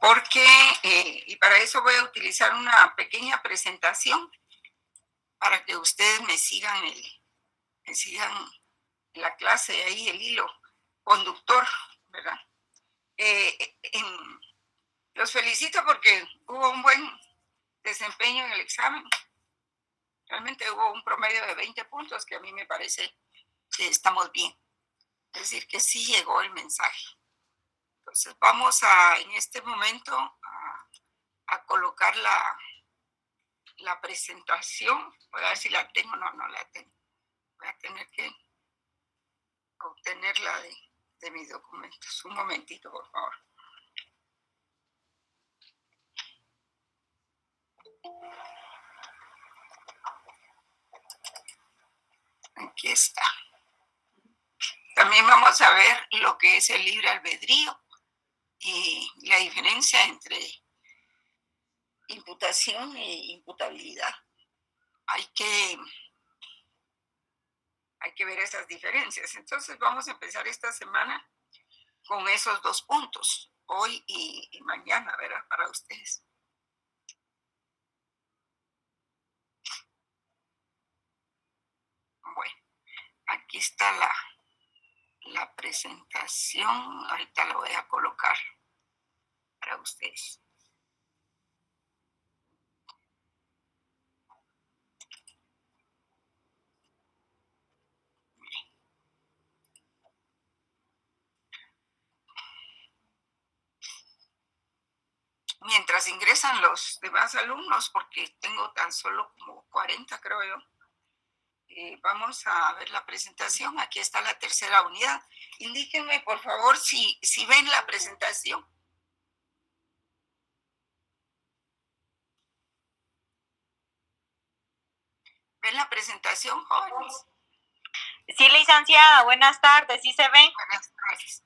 porque, y para eso voy a utilizar una pequeña presentación para que ustedes me sigan la clase ahí, el hilo conductor, ¿verdad? Los felicito porque hubo un buen desempeño en el examen. Realmente hubo un promedio de 20 puntos que a mí me parece que estamos bien. Es decir, que sí llegó el mensaje. Entonces vamos en este momento a colocar la presentación. Voy a ver si la tengo. No la tengo. Voy a tener que obtenerla de mis documentos. Un momentito, por favor. Aquí está. También vamos a ver lo que es el libre albedrío y la diferencia entre imputación e imputabilidad. Hay que ver esas diferencias. Entonces vamos a empezar esta semana con esos 2 puntos, hoy y mañana, ¿verdad? Para ustedes. Bueno, aquí está la presentación. Ahorita la voy a colocar para ustedes. Mientras ingresan los demás alumnos, porque tengo tan solo como 40, creo yo, vamos a ver la presentación. Aquí está la tercera unidad. Indíquenme, por favor, si ven la presentación. ¿Ven la presentación, jóvenes? Sí, licenciada, buenas tardes, ¿sí se ven? Buenas tardes.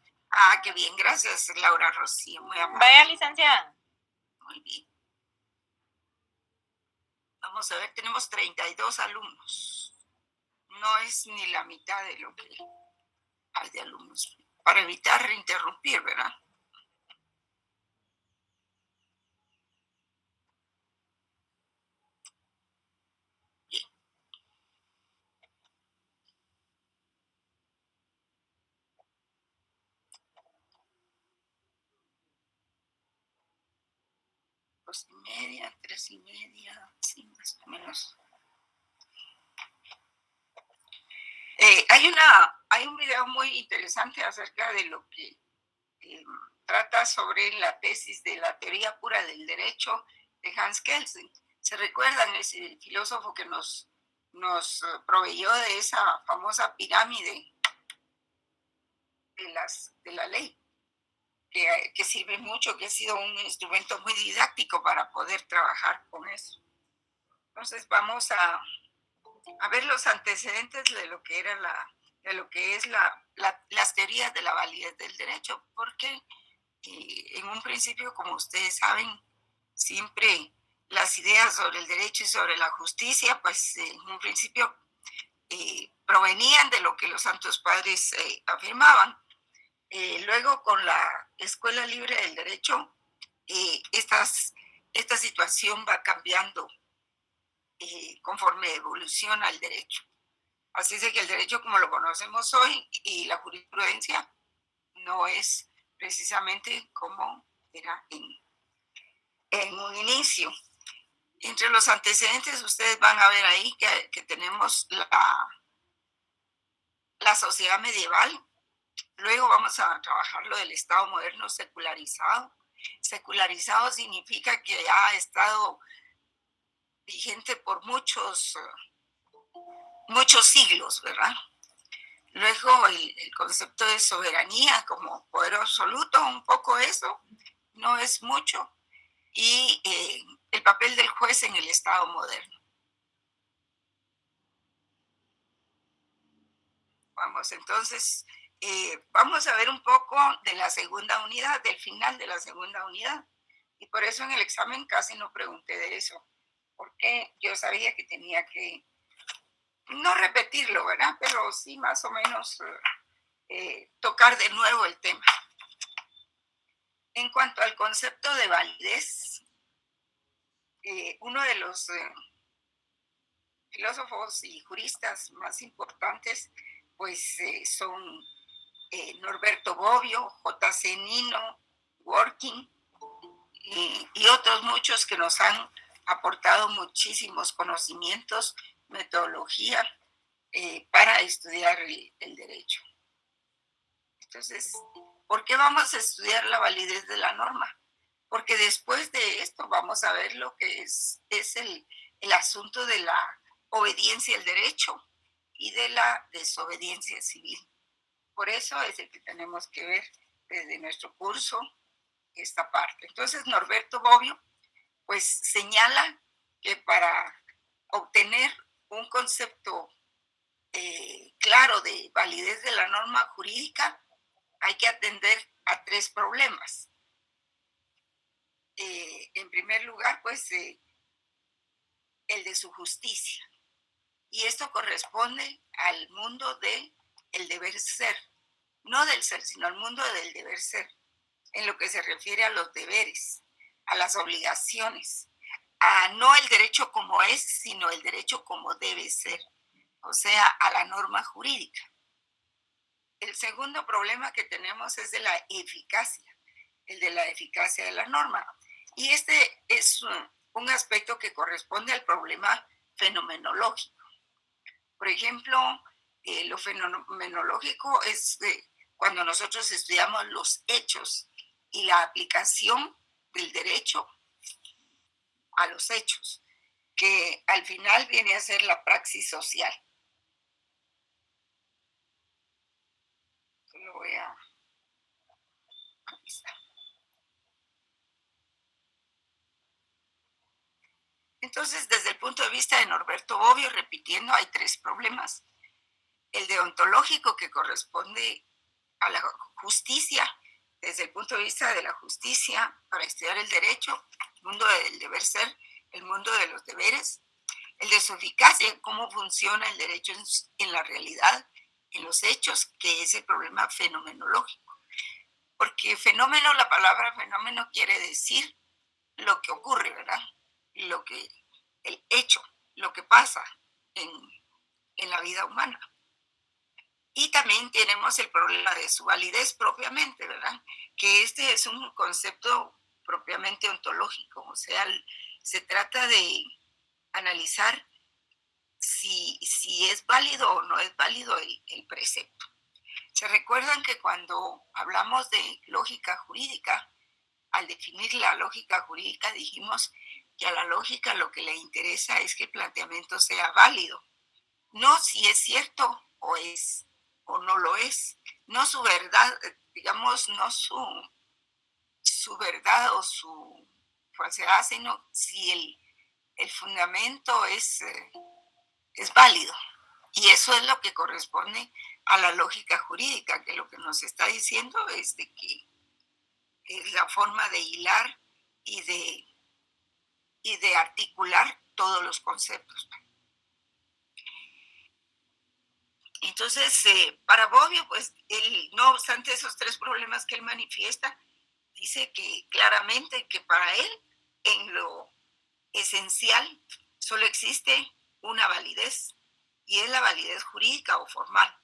Qué bien, gracias, Laura Rocío, muy amable. Vaya, licenciada. Muy bien. Vamos a ver, tenemos 32 alumnos. No es ni la mitad de lo que hay de alumnos. Para evitar interrumpir, ¿verdad? Bien. Dos y media, 3 y media, sí, más o menos. Hay un video muy interesante acerca de lo que trata sobre la tesis de la teoría pura del derecho de Hans Kelsen. ¿Se recuerdan? Es el filósofo que nos proveyó de esa famosa pirámide de la ley, que sirve mucho, que ha sido un instrumento muy didáctico para poder trabajar con eso. Entonces vamos a ver los antecedentes de lo que era las teorías de la validez del derecho, porque en un principio, como ustedes saben, siempre las ideas sobre el derecho y sobre la justicia, pues en un principio provenían de lo que los santos padres afirmaban. Luego, con la Escuela Libre del Derecho, esta situación va cambiando conforme evoluciona el derecho. Así es de que el derecho como lo conocemos hoy y la jurisprudencia no es precisamente como era en un inicio. Entre los antecedentes ustedes van a ver ahí que tenemos la sociedad medieval. Luego vamos a trabajar lo del Estado moderno secularizado. Secularizado significa que ha estado vigente por muchos siglos, ¿verdad? Luego el concepto de soberanía como poder absoluto, un poco eso, no es mucho. Y el papel del juez en el Estado moderno. Vamos, entonces, vamos a ver un poco de la segunda unidad, del final de la segunda unidad. Y por eso en el examen casi no pregunté de eso, porque yo sabía que tenía que, no repetirlo, ¿verdad? Pero sí más o menos tocar de nuevo el tema. En cuanto al concepto de validez, uno de los filósofos y juristas más importantes pues son Norberto Bobbio, J.C. Nino, Working y otros muchos que nos han aportado muchísimos conocimientos, metodología para estudiar el derecho. Entonces, ¿por qué vamos a estudiar la validez de la norma? Porque después de esto vamos a ver lo que es el asunto de la obediencia al derecho y de la desobediencia civil. Por eso es el que tenemos que ver desde nuestro curso esta parte. Entonces, Norberto Bobbio pues señala que para obtener un concepto claro de validez de la norma jurídica hay que atender a tres problemas. En primer lugar, pues el de su justicia. Y esto corresponde al mundo del deber ser. No del ser, sino al mundo del deber ser. En lo que se refiere a los deberes, a las obligaciones, a no el derecho como es, sino el derecho como debe ser. O sea, a la norma jurídica. El segundo problema que tenemos es de la eficacia, el de la eficacia de la norma. Y este es un aspecto que corresponde al problema fenomenológico. Por ejemplo, lo fenomenológico es cuando nosotros estudiamos los hechos y la aplicación del derecho a los hechos, que al final viene a ser la praxis social. Lo voy a... Aquí está. Entonces, desde el punto de vista de Norberto Bobbio, repitiendo, hay tres problemas. El deontológico, que corresponde a la justicia, desde el punto de vista de la justicia, para estudiar el derecho, el mundo del deber ser, el mundo de los deberes. El de su eficacia, cómo funciona el derecho en la realidad, en los hechos, que es el problema fenomenológico. Porque fenómeno, la palabra fenómeno quiere decir lo que ocurre, ¿verdad? El hecho, lo que pasa en la vida humana. Y también tenemos el problema de su validez propiamente, ¿verdad? Que este es un concepto propiamente ontológico, o sea, se trata de analizar si es válido o no es válido el precepto. ¿Se recuerdan que cuando hablamos de lógica jurídica, al definir la lógica jurídica dijimos que a la lógica lo que le interesa es que el planteamiento sea válido, no si es cierto o no lo es, no su verdad, digamos, no su verdad o su falsedad, sino si el fundamento es válido. Y eso es lo que corresponde a la lógica jurídica, que lo que nos está diciendo es de que es la forma de hilar y de articular todos los conceptos. Entonces, para Bobbio, pues, él, no obstante esos tres problemas que él manifiesta, dice que claramente que para él, en lo esencial, solo existe una validez, y es la validez jurídica o formal.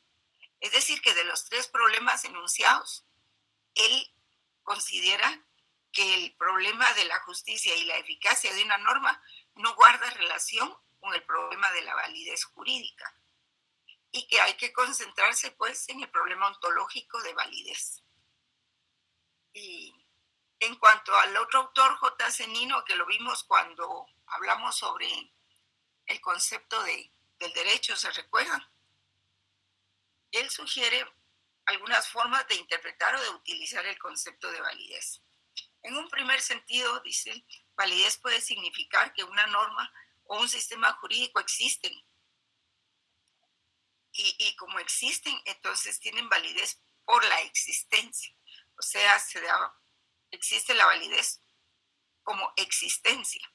Es decir, que de los tres problemas enunciados, él considera que el problema de la justicia y la eficacia de una norma no guarda relación con el problema de la validez jurídica y que hay que concentrarse pues en el problema ontológico de validez. Y en cuanto al otro autor, J.C. Nino, que lo vimos cuando hablamos sobre el concepto del derecho, ¿se recuerdan? Él sugiere algunas formas de interpretar o de utilizar el concepto de validez. En un primer sentido, dice, validez puede significar que una norma o un sistema jurídico existen. Y como existen, entonces tienen validez por la existencia. O sea, existe la validez como existencia.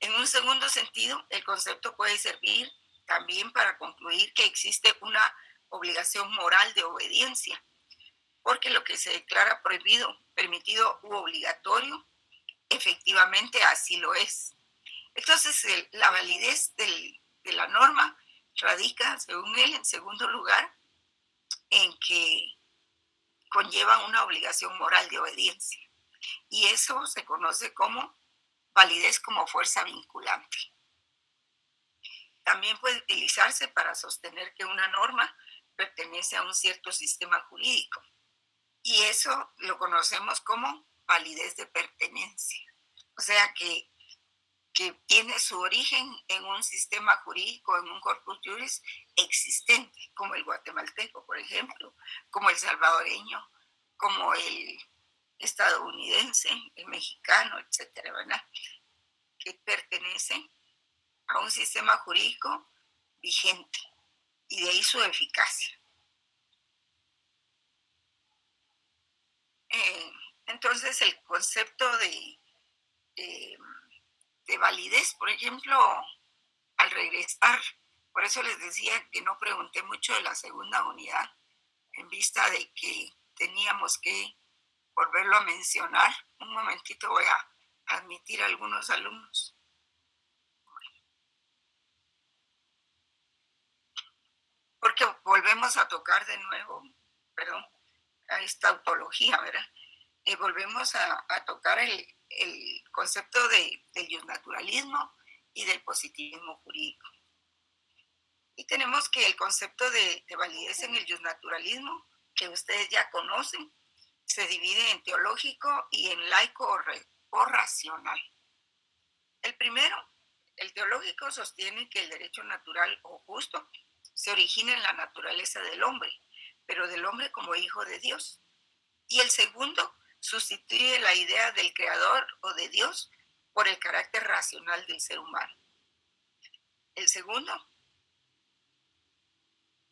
En un segundo sentido, el concepto puede servir también para concluir que existe una obligación moral de obediencia. porque lo que se declara prohibido, permitido u obligatorio, efectivamente así lo es. Entonces, la validez de la norma radica, según él, en segundo lugar, en que conlleva una obligación moral de obediencia. Y eso se conoce como validez como fuerza vinculante. También puede utilizarse para sostener que una norma pertenece a un cierto sistema jurídico. Y eso lo conocemos como validez de pertenencia. O sea que tiene su origen en un sistema jurídico, en un corpus juris existente, como el guatemalteco, por ejemplo, como el salvadoreño, como el estadounidense, el mexicano, etcétera, ¿verdad? Que pertenecen a un sistema jurídico vigente y de ahí su eficacia. Entonces, el concepto de validez, por ejemplo, al regresar, por eso les decía que no pregunté mucho de la segunda unidad, en vista de que teníamos que volverlo a mencionar. Un momentito voy a admitir a algunos alumnos. Porque volvemos a tocar de nuevo, perdón, a esta autología, ¿verdad? Volvemos a tocar el concepto del naturalismo y del positivismo jurídico. Y tenemos que el concepto de validez en el naturalismo, que ustedes ya conocen, se divide en teológico y en laico o racional. El primero, el teológico, sostiene que el derecho natural o justo se origina en la naturaleza del hombre, pero del hombre como hijo de Dios. Y el segundo sustituye la idea del creador o de Dios por el carácter racional del ser humano. El segundo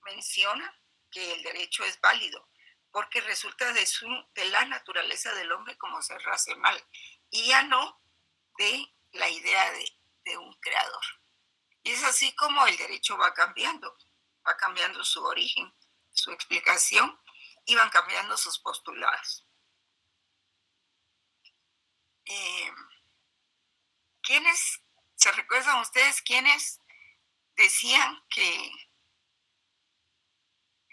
menciona que el derecho es válido porque resulta de la naturaleza del hombre como ser racional y ya no de la idea de un creador. Y es así como el derecho va cambiando su origen, su explicación y van cambiando sus postulados. ¿Quiénes, se recuerdan ustedes quiénes decían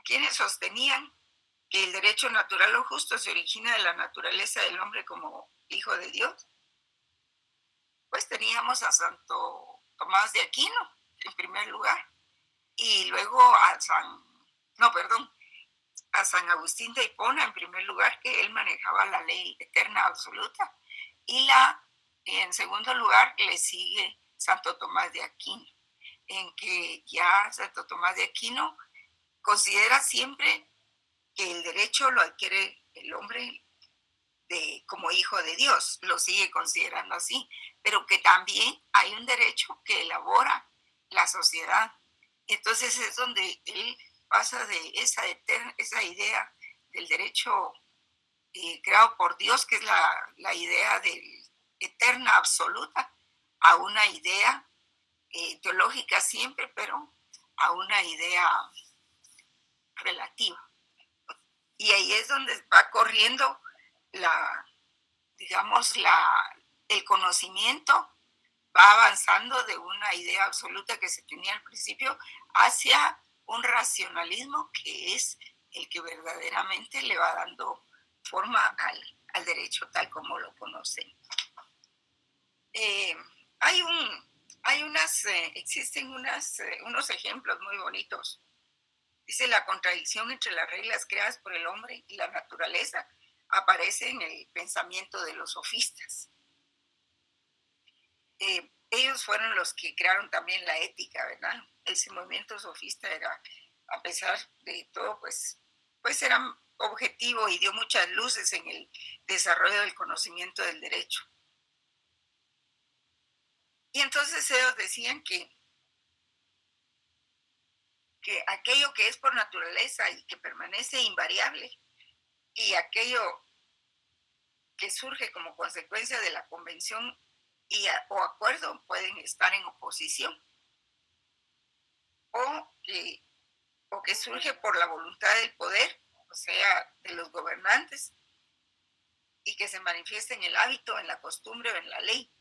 quiénes sostenían que el derecho natural o justo se origina de la naturaleza del hombre como hijo de Dios? Pues teníamos a Santo Tomás de Aquino, en primer lugar, y luego a San Agustín de Hipona, en primer lugar, que él manejaba la ley eterna absoluta, y en segundo lugar le sigue Santo Tomás de Aquino, en que ya Santo Tomás de Aquino considera siempre que el derecho lo adquiere el hombre como hijo de Dios, lo sigue considerando así, pero que también hay un derecho que elabora la sociedad. Entonces es donde él pasa de esa idea del derecho creado por Dios, que es la idea de eterna absoluta, a una idea teológica siempre, pero a una idea relativa. Y ahí es donde va corriendo el conocimiento, va avanzando de una idea absoluta que se tenía al principio hacia un racionalismo que es el que verdaderamente le va dando forma al derecho tal como lo conocen. Existen unos ejemplos muy bonitos. Dice: la contradicción entre las reglas creadas por el hombre y la naturaleza aparece en el pensamiento de los sofistas. Ellos fueron los que crearon también la ética, ¿verdad? Ese movimiento sofista era, a pesar de todo, pues era objetivo y dio muchas luces en el desarrollo del conocimiento del derecho. Y entonces ellos decían que aquello que es por naturaleza y que permanece invariable, y aquello que surge como consecuencia de la convención o acuerdo pueden estar en oposición, o que surge por la voluntad del poder o sea, de los gobernantes, y que se manifiesta en el hábito, en la costumbre o en la ley.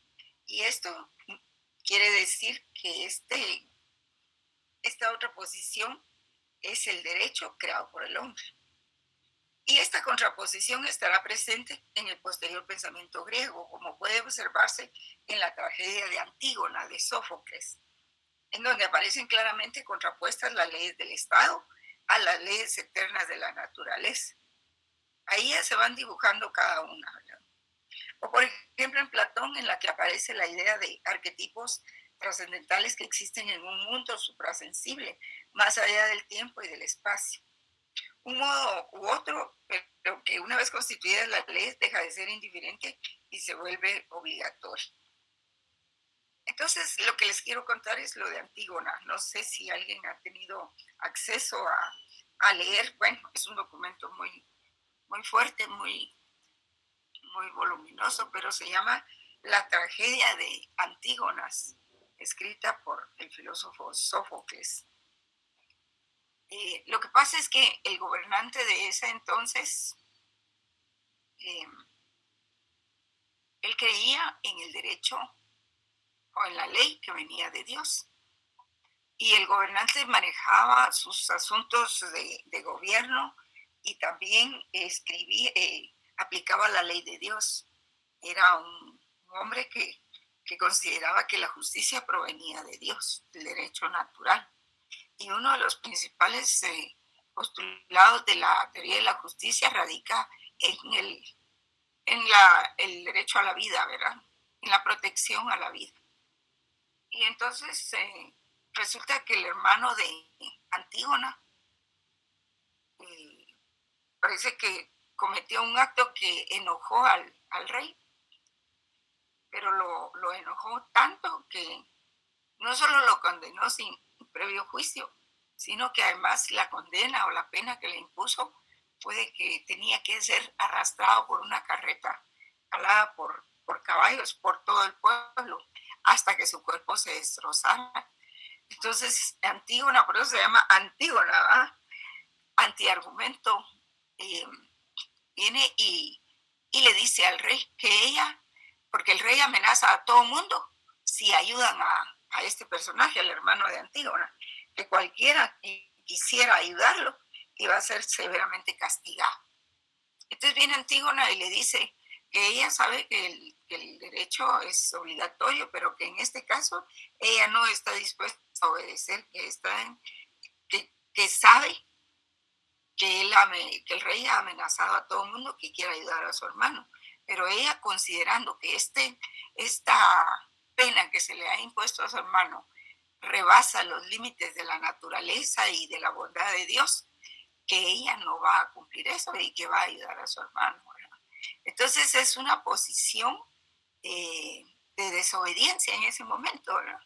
Y esto quiere decir que esta otra posición es el derecho creado por el hombre. Y esta contraposición estará presente en el posterior pensamiento griego, como puede observarse en la tragedia de Antígona de Sófocles, en donde aparecen claramente contrapuestas las leyes del Estado a las leyes eternas de la naturaleza. Ahí ya se van dibujando cada una, ¿verdad? O por ejemplo en Platón, en la que aparece la idea de arquetipos trascendentales que existen en un mundo suprasensible, más allá del tiempo y del espacio. Un modo u otro, pero que una vez constituidas las leyes deja de ser indiferente y se vuelve obligatorio. Entonces, lo que les quiero contar es lo de Antígona. No sé si alguien ha tenido acceso a leer. Bueno, es un documento muy, muy fuerte, muy voluminoso, pero se llama La tragedia de Antígonas, escrita por el filósofo Sófocles. Lo que pasa es que el gobernante de ese entonces, él creía en el derecho o en la ley que venía de Dios. Y el gobernante manejaba sus asuntos de gobierno y también aplicaba la ley de Dios. Era un hombre que consideraba que la justicia provenía de Dios, del derecho natural. Y uno de los principales postulados de la teoría de la justicia radica en el derecho a la vida, ¿verdad? En la protección a la vida. Y entonces resulta que el hermano de Antígona parece que cometió un acto que enojó al rey, pero lo enojó tanto que no solo lo condenó sin previo juicio, sino que además la condena o la pena que le impuso fue de que tenía que ser arrastrado por una carreta jalada por caballos por todo el pueblo hasta que su cuerpo se destrozara. Entonces, Antígona, por eso se llama Antígona, ¿verdad? Antiargumento, viene y le dice al rey que ella, porque el rey amenaza a todo mundo si ayudan a este personaje, al hermano de Antígona, que cualquiera que quisiera ayudarlo iba a ser severamente castigado. Entonces viene Antígona y le dice que ella sabe que el derecho es obligatorio, pero que en este caso ella no está dispuesta a obedecer, que sabe que el rey ha amenazado a todo el mundo que quiera ayudar a su hermano, pero ella considerando que esta pena que se le ha impuesto a su hermano rebasa los límites de la naturaleza y de la bondad de Dios, que ella no va a cumplir eso y que va a ayudar a su hermano, ¿verdad? Entonces es una posición de desobediencia en ese momento, ¿verdad?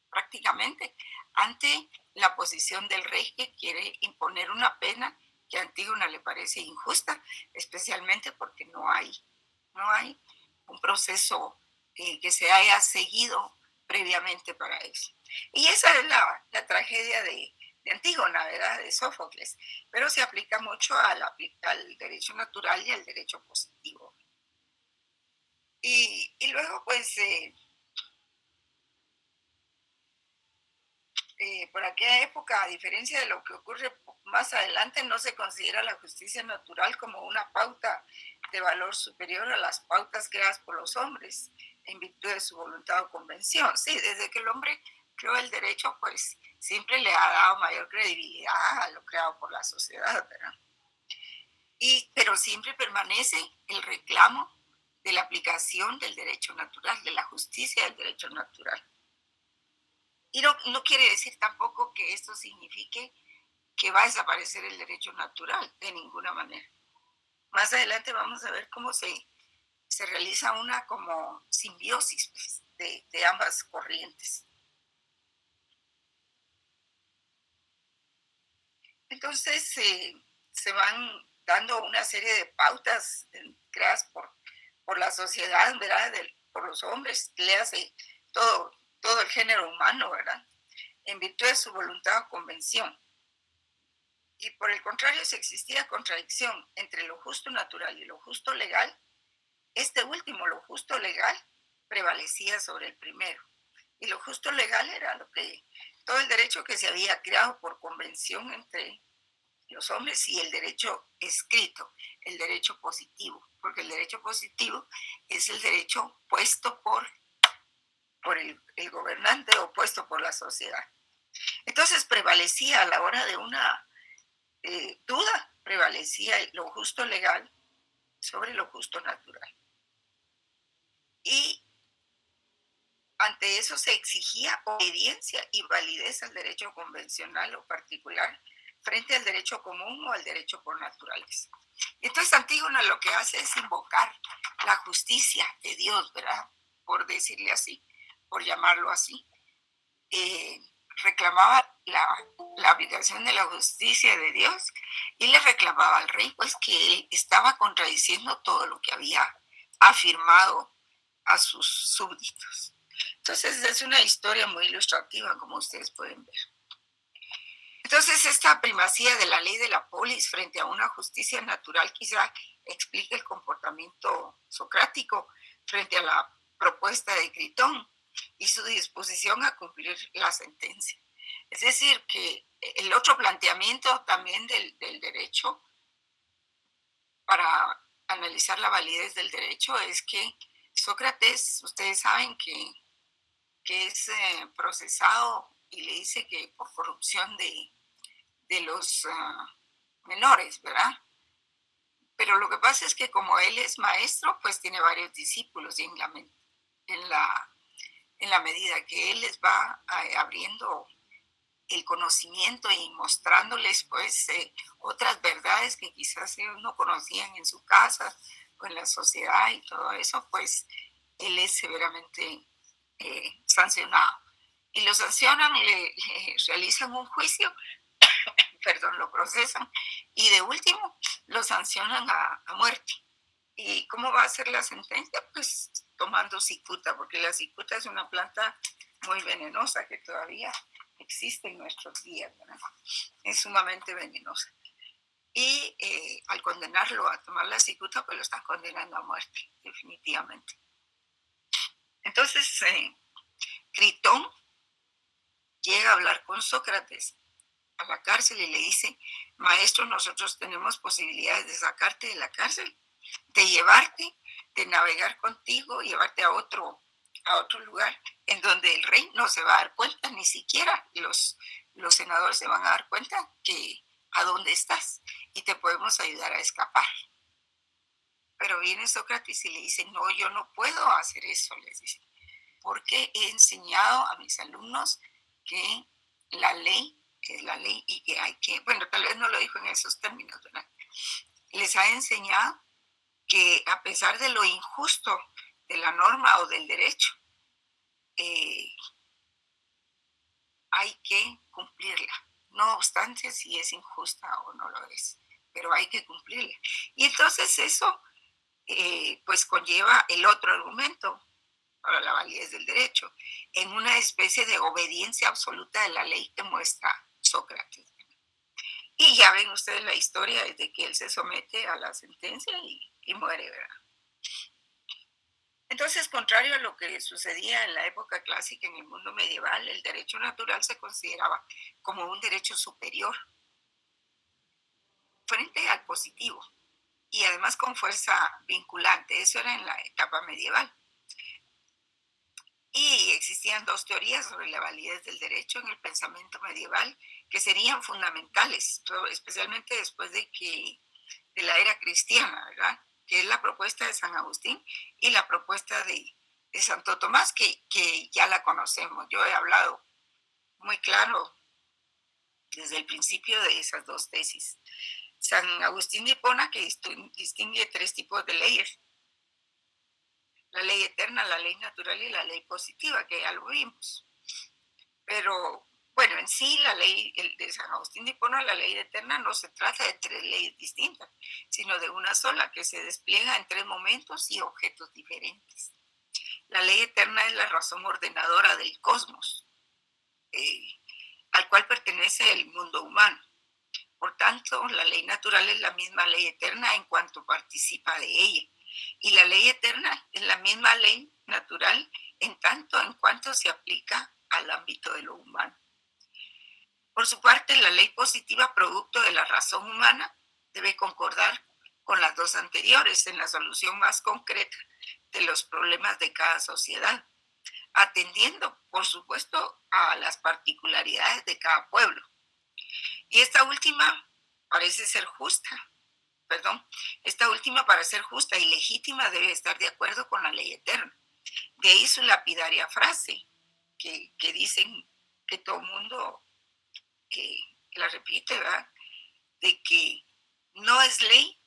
Prácticamente ante la posición del rey que quiere imponer una pena que a Antígona le parece injusta, especialmente porque no hay un proceso que se haya seguido previamente para eso. Y esa es la tragedia de Antígona, ¿verdad? De Sófocles, pero se aplica mucho al derecho natural y al derecho positivo. Y luego, pues, por aquella época, a diferencia de lo que ocurre más adelante, no se considera la justicia natural como una pauta de valor superior a las pautas creadas por los hombres en virtud de su voluntad o convención. Sí, desde que el hombre creó el derecho, pues siempre le ha dado mayor credibilidad a lo creado por la sociedad, ¿verdad? Pero siempre permanece el reclamo de la aplicación del derecho natural, de la justicia del derecho natural. Y no quiere decir tampoco que esto signifique que va a desaparecer el derecho natural, de ninguna manera. Más adelante vamos a ver cómo se realiza una como simbiosis, pues, de ambas corrientes. Entonces se van dando una serie de pautas creadas por la sociedad, ¿verdad? Por los hombres, le hace todo el género humano, ¿verdad? En virtud de su voluntad o convención. Y por el contrario, si existía contradicción entre lo justo natural y lo justo legal, este último, lo justo legal, prevalecía sobre el primero. Y lo justo legal era todo el derecho que se había creado por convención entre los hombres y el derecho escrito, el derecho positivo, porque el derecho positivo es el derecho puesto por el gobernante o puesto por la sociedad. Entonces prevalecía a la hora de una duda, prevalecía lo justo legal sobre lo justo natural. Y ante eso se exigía obediencia y validez al derecho convencional o particular frente al derecho común o al derecho por naturaleza. Entonces Antígona lo que hace es invocar la justicia de Dios, ¿verdad? Por decirle así, por llamarlo así. Reclamaba la aplicación de la justicia de Dios y le reclamaba al rey pues que él estaba contradiciendo todo lo que había afirmado a sus súbditos. Entonces es una historia muy ilustrativa, como ustedes pueden ver. Entonces esta primacía de la ley de la polis frente a una justicia natural quizá explique el comportamiento socrático frente a la propuesta de Critón y su disposición a cumplir la sentencia. Es decir, que el otro planteamiento también del derecho para analizar la validez del derecho es que Sócrates, ustedes saben que es procesado y le dice que por corrupción de los menores, ¿verdad? Pero lo que pasa es que como él es maestro, pues tiene varios discípulos y en la medida que él les va abriendo el conocimiento y mostrándoles pues otras verdades que quizás ellos no conocían en su casa o en la sociedad y todo eso, pues él es severamente sancionado. Y lo sancionan, le realizan un juicio, perdón, lo procesan y de último lo sancionan a muerte. ¿Y cómo va a ser la sentencia? Pues tomando cicuta, porque la cicuta es una planta muy venenosa que todavía existe en nuestros días, ¿verdad? Es sumamente venenosa. Y al condenarlo a tomar la cicuta, pues lo están condenando a muerte, definitivamente. Entonces, Critón llega a hablar con Sócrates a la cárcel y le dice: maestro, nosotros tenemos posibilidades de sacarte de la cárcel, de llevarte, de navegar contigo, llevarte a otro lugar en donde el rey no se va a dar cuenta, ni siquiera los senadores se van a dar cuenta que a dónde estás y te podemos ayudar a escapar. Pero viene Sócrates y le dice: no, yo no puedo hacer eso, les dice, porque he enseñado a mis alumnos que la ley es la ley y que hay que, bueno, tal vez no lo dijo en esos términos, ¿verdad? Les ha enseñado que a pesar de lo injusto de la norma o del derecho, hay que cumplirla, no obstante si es injusta o no lo es, pero hay que cumplirla. Y entonces eso pues conlleva el otro argumento para la validez del derecho, en una especie de obediencia absoluta de la ley que muestra Sócrates. Y ya ven ustedes la historia desde que él se somete a la sentencia y muere, ¿verdad? Entonces, contrario a lo que sucedía en la época clásica en el mundo medieval, el derecho natural se consideraba como un derecho superior frente al positivo y además con fuerza vinculante. Eso era en la etapa medieval. Y existían dos teorías sobre la validez del derecho en el pensamiento medieval que serían fundamentales, especialmente después de la era cristiana, ¿verdad? Que es la propuesta de San Agustín y la propuesta de Santo Tomás, que ya la conocemos. Yo he hablado muy claro desde el principio de esas dos tesis. San Agustín de Hipona, que distingue tres tipos de leyes: la ley eterna, la ley natural y la ley positiva, que ya lo vimos. Pero bueno, en sí la ley de San Agustín de Hipona, la ley eterna, no se trata de tres leyes distintas, sino de una sola que se despliega en tres momentos y objetos diferentes. La ley eterna es la razón ordenadora del cosmos, al cual pertenece el mundo humano. Por tanto, la ley natural es la misma ley eterna en cuanto participa de ella. Y la ley eterna es la misma ley natural en tanto en cuanto se aplica al ámbito de lo humano. Por su parte, la ley positiva, producto de la razón humana, debe concordar con las dos anteriores en la solución más concreta de los problemas de cada sociedad, atendiendo, por supuesto, a las particularidades de cada pueblo. Y esta última parece ser justa, esta última para ser justa y legítima debe estar de acuerdo con la ley eterna. De ahí su lapidaria frase, que dicen que todo el mundo la repite, ¿verdad? De que no es ley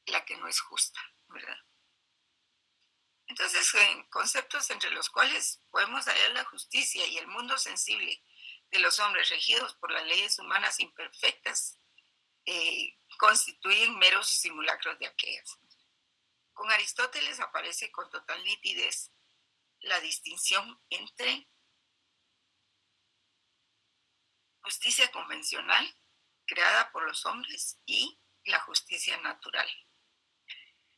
la que no es justa, ¿verdad? Entonces, conceptos entre los cuales podemos hallar la justicia y el mundo sensible de los hombres regidos por las leyes humanas imperfectas constituyen meros simulacros de aquellas. Con Aristóteles aparece con total nitidez la distinción entre justicia convencional creada por los hombres y la justicia natural.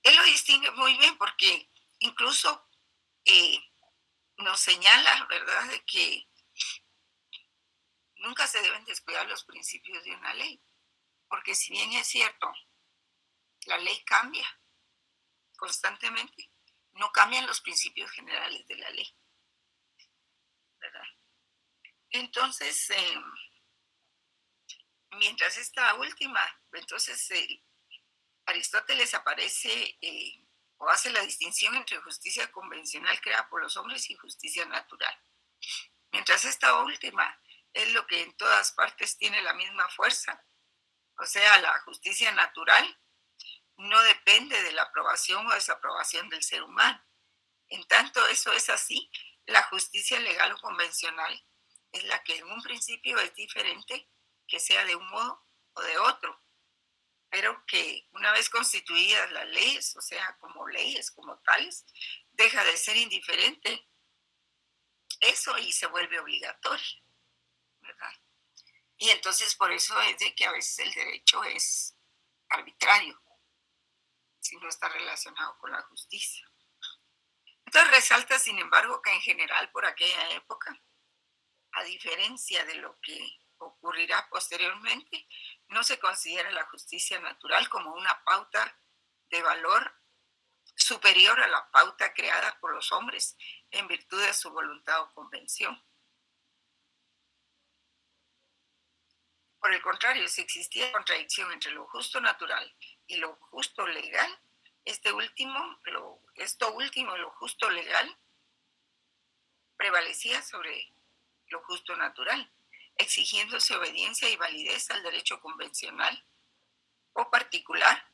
Él lo distingue muy bien porque incluso nos señala, ¿verdad?, de que nunca se deben descuidar los principios de una ley, porque si bien es cierto, la ley cambia constantemente, no cambian los principios generales de la ley, ¿verdad? Entonces, mientras esta última, entonces Aristóteles aparece o hace la distinción entre justicia convencional creada por los hombres y justicia natural. Mientras esta última es lo que en todas partes tiene la misma fuerza, o sea, la justicia natural no depende de la aprobación o desaprobación del ser humano. En tanto eso es así, la justicia legal o convencional es la que en un principio es diferente, que sea de un modo o de otro, pero que una vez constituidas las leyes, o sea, como leyes, como tales, deja de ser indiferente eso y se vuelve obligatorio, ¿verdad? Y entonces por eso es de que a veces el derecho es arbitrario, si no está relacionado con la justicia. Entonces resalta, sin embargo, que en general por aquella época, a diferencia de lo que ocurrirá posteriormente, no se considera la justicia natural como una pauta de valor superior a la pauta creada por los hombres en virtud de su voluntad o convención. Por el contrario, si existía contradicción entre lo justo natural y lo justo legal, esto último, lo justo legal, prevalecía sobre lo justo natural, exigiéndose obediencia y validez al derecho convencional o particular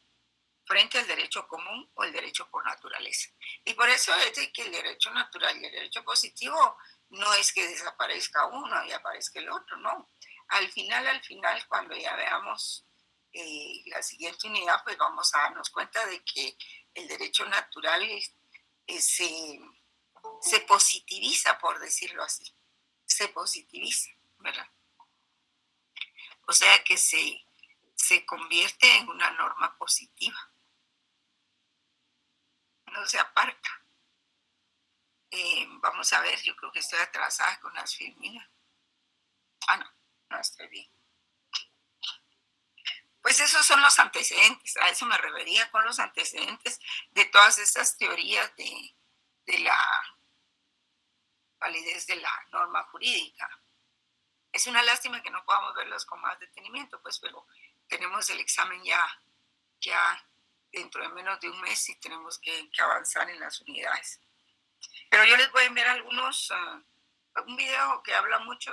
frente al derecho común o el derecho por naturaleza. Y por eso es de que el derecho natural y el derecho positivo no es que desaparezca uno y aparezca el otro, no. Al final, cuando ya veamos la siguiente unidad, pues vamos a darnos cuenta de que el derecho natural se positiviza, por decirlo así. Se positiviza, ¿verdad? O sea que se convierte en una norma positiva. No se aparta. Vamos a ver, yo creo que estoy atrasada con las filminas. No estoy bien. Pues esos son los antecedentes, a eso me refería con los antecedentes de todas estas teorías de la validez de la norma jurídica. Es una lástima que no podamos verlos con más detenimiento, pues, pero tenemos el examen ya dentro de menos de un mes y tenemos que avanzar en las unidades. Pero yo les voy a enviar un video que habla mucho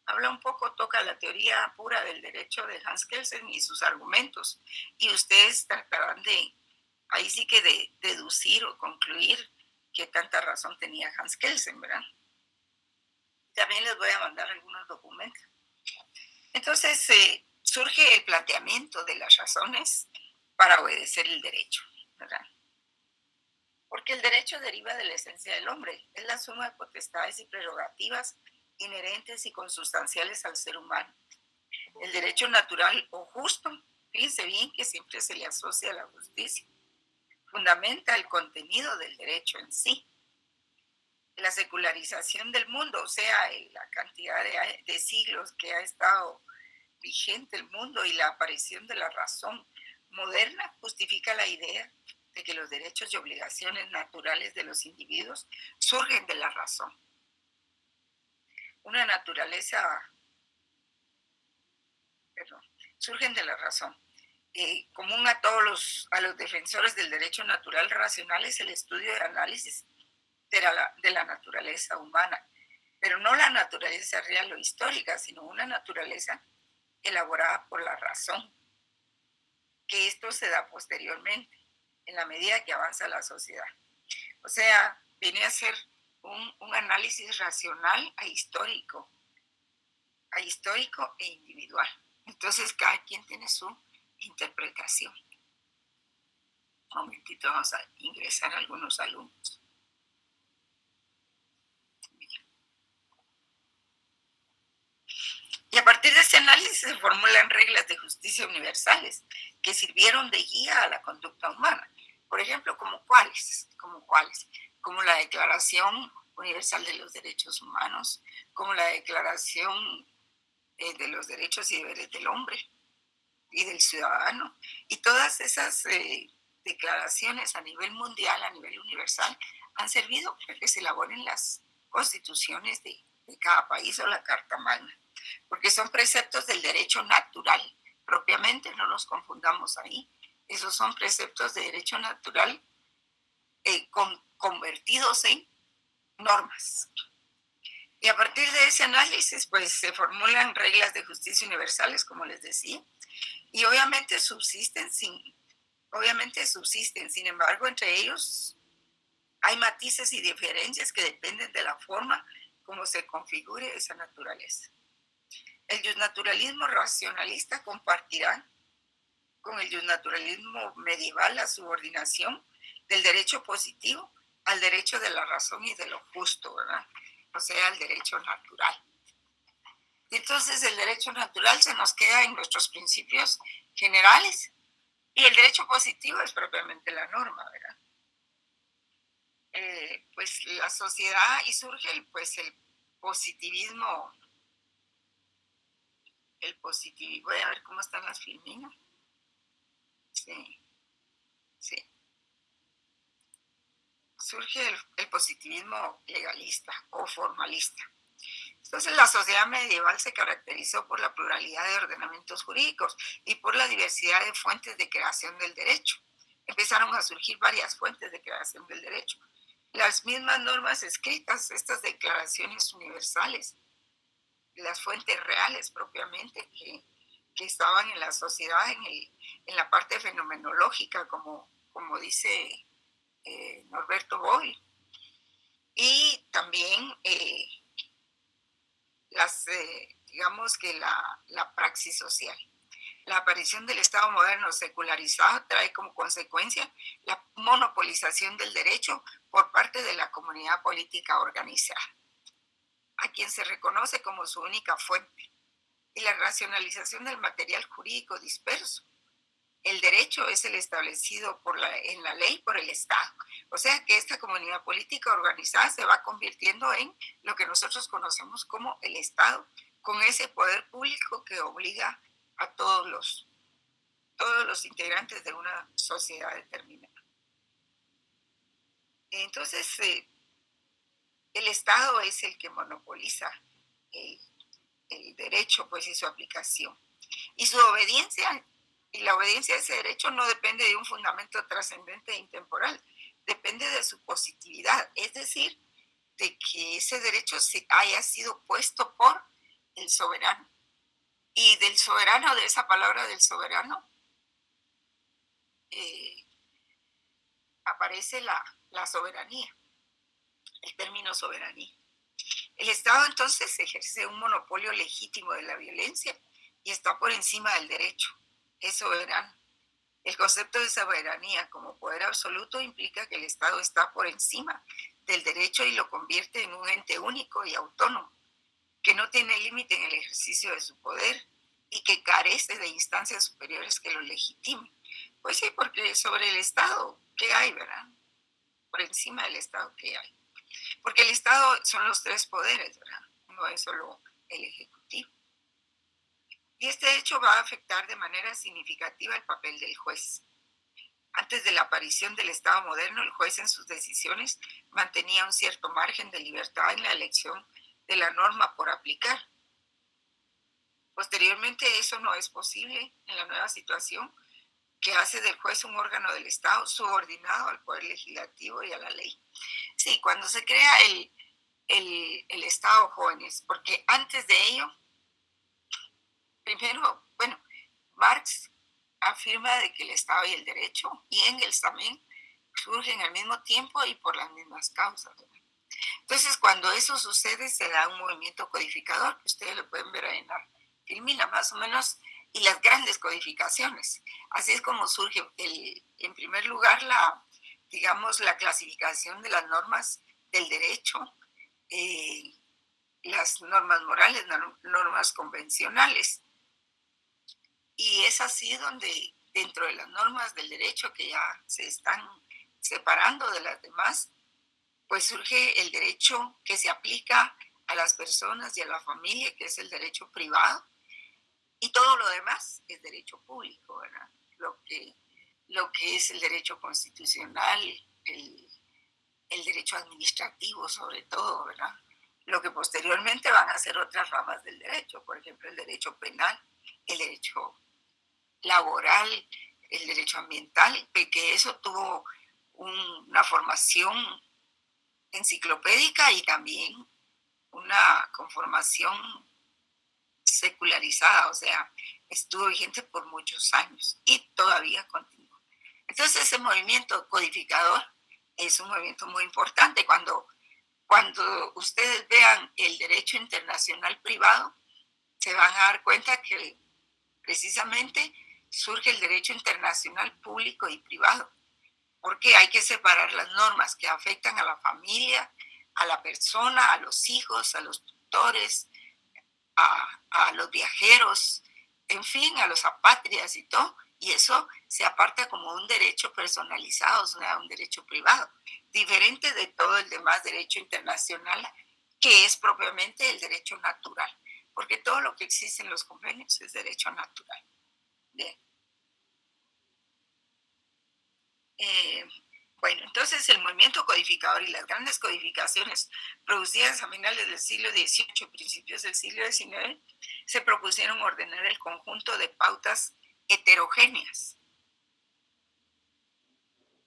habla un poco, toca la teoría pura del derecho de Hans Kelsen y sus argumentos. Y ustedes tratarán ahí sí que de deducir o concluir qué tanta razón tenía Hans Kelsen, ¿verdad? También les voy a mandar algunos documentos. Entonces, surge el planteamiento de las razones para obedecer el derecho, ¿verdad? Porque el derecho deriva de la esencia del hombre, es la suma de potestades y prerrogativas inherentes y consustanciales al ser humano. El derecho natural o justo, fíjense bien que siempre se le asocia a la justicia, fundamenta el contenido del derecho en sí. La secularización del mundo, o sea, la cantidad de siglos que ha estado vigente el mundo y la aparición de la razón moderna justifica la idea de que los derechos y obligaciones naturales de los individuos surgen de la razón. Una naturaleza, perdón, surgen de la razón. Común a todos a los defensores del derecho natural racional es el estudio y análisis de la naturaleza humana, pero no la naturaleza real o histórica, sino una naturaleza elaborada por la razón, que esto se da posteriormente, en la medida que avanza la sociedad. O sea, viene a ser un análisis racional a histórico e individual. Entonces, cada quien tiene su interpretación. Un momentito, vamos a ingresar a algunos alumnos. Y a partir de este análisis se formulan reglas de justicia universales que sirvieron de guía a la conducta humana. Por ejemplo, ¿como cuáles? Como la Declaración Universal de los Derechos Humanos, como la Declaración de los Derechos y Deberes del Hombre y del Ciudadano. Y todas esas declaraciones a nivel mundial, a nivel universal, han servido para que se elaboren las constituciones de cada país o la Carta Magna, porque son preceptos del derecho natural, propiamente, no nos confundamos ahí. Esos son preceptos de derecho natural convertidos en normas. Y a partir de ese análisis, pues se formulan reglas de justicia universales, como les decía, y obviamente subsisten, sin embargo, entre ellos hay matices y diferencias que dependen de la forma como se configure esa naturaleza. El justnaturalismo racionalista compartirá con el justnaturalismo medieval la subordinación del derecho positivo al derecho de la razón y de lo justo, ¿verdad? O sea, al derecho natural. Y entonces el derecho natural se nos queda en nuestros principios generales y el derecho positivo es propiamente la norma, ¿verdad? Pues la sociedad y surge el positivismo. Voy a ver cómo están las filminas. Sí. Surge el positivismo legalista o formalista. Entonces, la sociedad medieval se caracterizó por la pluralidad de ordenamientos jurídicos y por la diversidad de fuentes de creación del derecho. Empezaron a surgir varias fuentes de creación del derecho. Las mismas normas escritas, estas declaraciones universales, las fuentes reales propiamente que estaban en la sociedad, en la parte fenomenológica, como dice Norberto Boyle, y también digamos que la praxis social. La aparición del Estado moderno secularizado trae como consecuencia la monopolización del derecho por parte de la comunidad política organizada, a quien se reconoce como su única fuente, y la racionalización del material jurídico disperso. El derecho es el establecido en la ley por el Estado. O sea que esta comunidad política organizada se va convirtiendo en lo que nosotros conocemos como el Estado, con ese poder público que obliga a todos los integrantes de una sociedad determinada. Entonces, el Estado es el que monopoliza el derecho, pues, y su aplicación. Y su obediencia, y la obediencia a ese derecho no depende de un fundamento trascendente e intemporal, depende de su positividad, es decir, de que ese derecho haya sido puesto por el soberano. Y del soberano, de esa palabra del soberano, aparece la soberanía, el término soberanía. El Estado entonces ejerce un monopolio legítimo de la violencia y está por encima del derecho, es soberano. El concepto de soberanía como poder absoluto implica que el Estado está por encima del derecho y lo convierte en un ente único y autónomo, que no tiene límite en el ejercicio de su poder y que carece de instancias superiores que lo legitimen. Pues sí, porque sobre el Estado, ¿qué hay, verdad? Por encima del Estado, ¿qué hay? Porque el Estado son los tres poderes, ¿verdad? No es solo el Ejecutivo. Y este hecho va a afectar de manera significativa el papel del juez. Antes de la aparición del Estado moderno, el juez en sus decisiones mantenía un cierto margen de libertad en la elección de la norma por aplicar. Posteriormente, eso no es posible en la nueva situación que hace del juez un órgano del Estado subordinado al poder legislativo y a la ley. Sí, cuando se crea el Estado, jóvenes, porque antes de ello, primero, bueno, Marx afirma de que el Estado y el derecho, y Engels también, surgen al mismo tiempo y por las mismas causas. Entonces, cuando eso sucede, se da un movimiento codificador, que ustedes lo pueden ver ahí en la filmina, más o menos, y las grandes codificaciones. Así es como surge, en primer lugar, digamos, la clasificación de las normas del derecho, las normas morales, normas convencionales. Y es así donde dentro de las normas del derecho que ya se están separando de las demás, pues surge el derecho que se aplica a las personas y a la familia, que es el derecho privado, y todo lo demás es derecho público, ¿verdad? Lo que es el derecho constitucional, el derecho administrativo sobre todo, ¿verdad? Lo que posteriormente van a ser otras ramas del derecho, por ejemplo, el derecho penal, el derecho laboral, el derecho ambiental, que eso tuvo una formación enciclopédica y también una conformación secularizada, o sea, estuvo vigente por muchos años y todavía continúa. Entonces ese movimiento codificador es un movimiento muy importante. Cuando ustedes vean el derecho internacional privado, se van a dar cuenta que precisamente surge el derecho internacional público y privado, porque hay que separar las normas que afectan a la familia, a la persona, a los hijos, a los tutores, a los viajeros, en fin, a los apátridas y todo, y eso se aparta como un derecho personalizado, o sea, un derecho privado, diferente de todo el demás derecho internacional, que es propiamente el derecho natural, porque todo lo que existe en los convenios es derecho natural. Bien. Bueno, entonces el movimiento codificador y las grandes codificaciones producidas a finales del siglo XVIII, principios del siglo XIX, se propusieron ordenar el conjunto de pautas heterogéneas.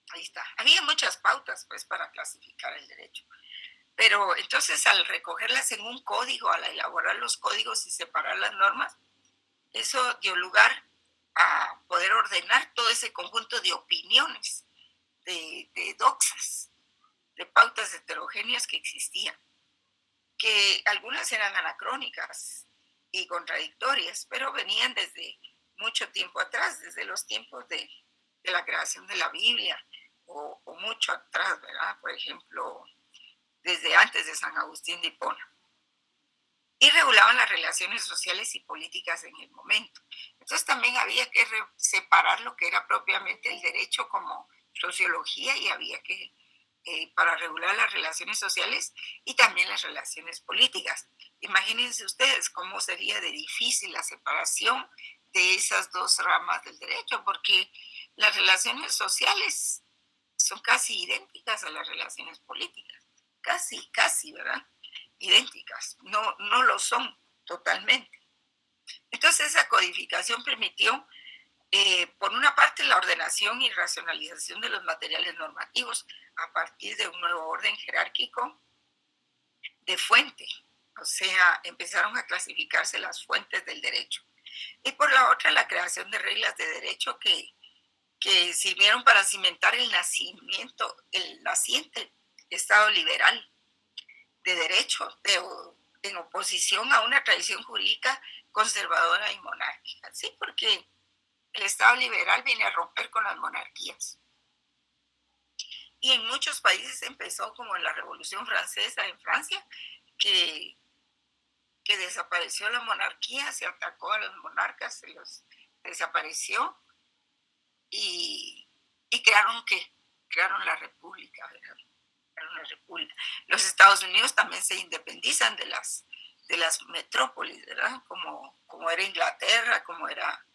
Ahí está. Había muchas pautas, pues, para clasificar el derecho. Pero entonces, al recogerlas en un código, al elaborar los códigos y separar las normas, eso dio lugar a poder ordenar todo ese conjunto de opiniones, de doxas, de pautas heterogéneas que existían, que algunas eran anacrónicas y contradictorias, pero venían desde mucho tiempo atrás, desde los tiempos de la creación de la Biblia, o mucho atrás, ¿verdad? Por ejemplo, desde antes de San Agustín de Hipona. Y regulaban las relaciones sociales y políticas en el momento. Entonces también había que separar lo que era propiamente el derecho como sociología, y había que, para regular las relaciones sociales y también las relaciones políticas. Imagínense ustedes cómo sería de difícil la separación de esas dos ramas del derecho, porque las relaciones sociales son casi idénticas a las relaciones políticas. Casi, ¿verdad? Idénticas. No lo son totalmente. Entonces esa codificación permitió, por una parte, la ordenación y racionalización de los materiales normativos a partir de un nuevo orden jerárquico de fuente. O sea, empezaron a clasificarse las fuentes del derecho. Y por la otra, la creación de reglas de derecho que sirvieron para cimentar el naciente Estado liberal de derecho, en oposición a una tradición jurídica conservadora y monárquica. Sí, porque el Estado liberal viene a romper con las monarquías. Y en muchos países empezó, como en la Revolución Francesa en Francia, que que desapareció la monarquía, se atacó a los monarcas, se los desapareció y crearon ¿qué? Crearon la república, ¿verdad? Crearon la república. Los Estados Unidos también se independizan de las metrópolis, ¿verdad? Como era Inglaterra, como era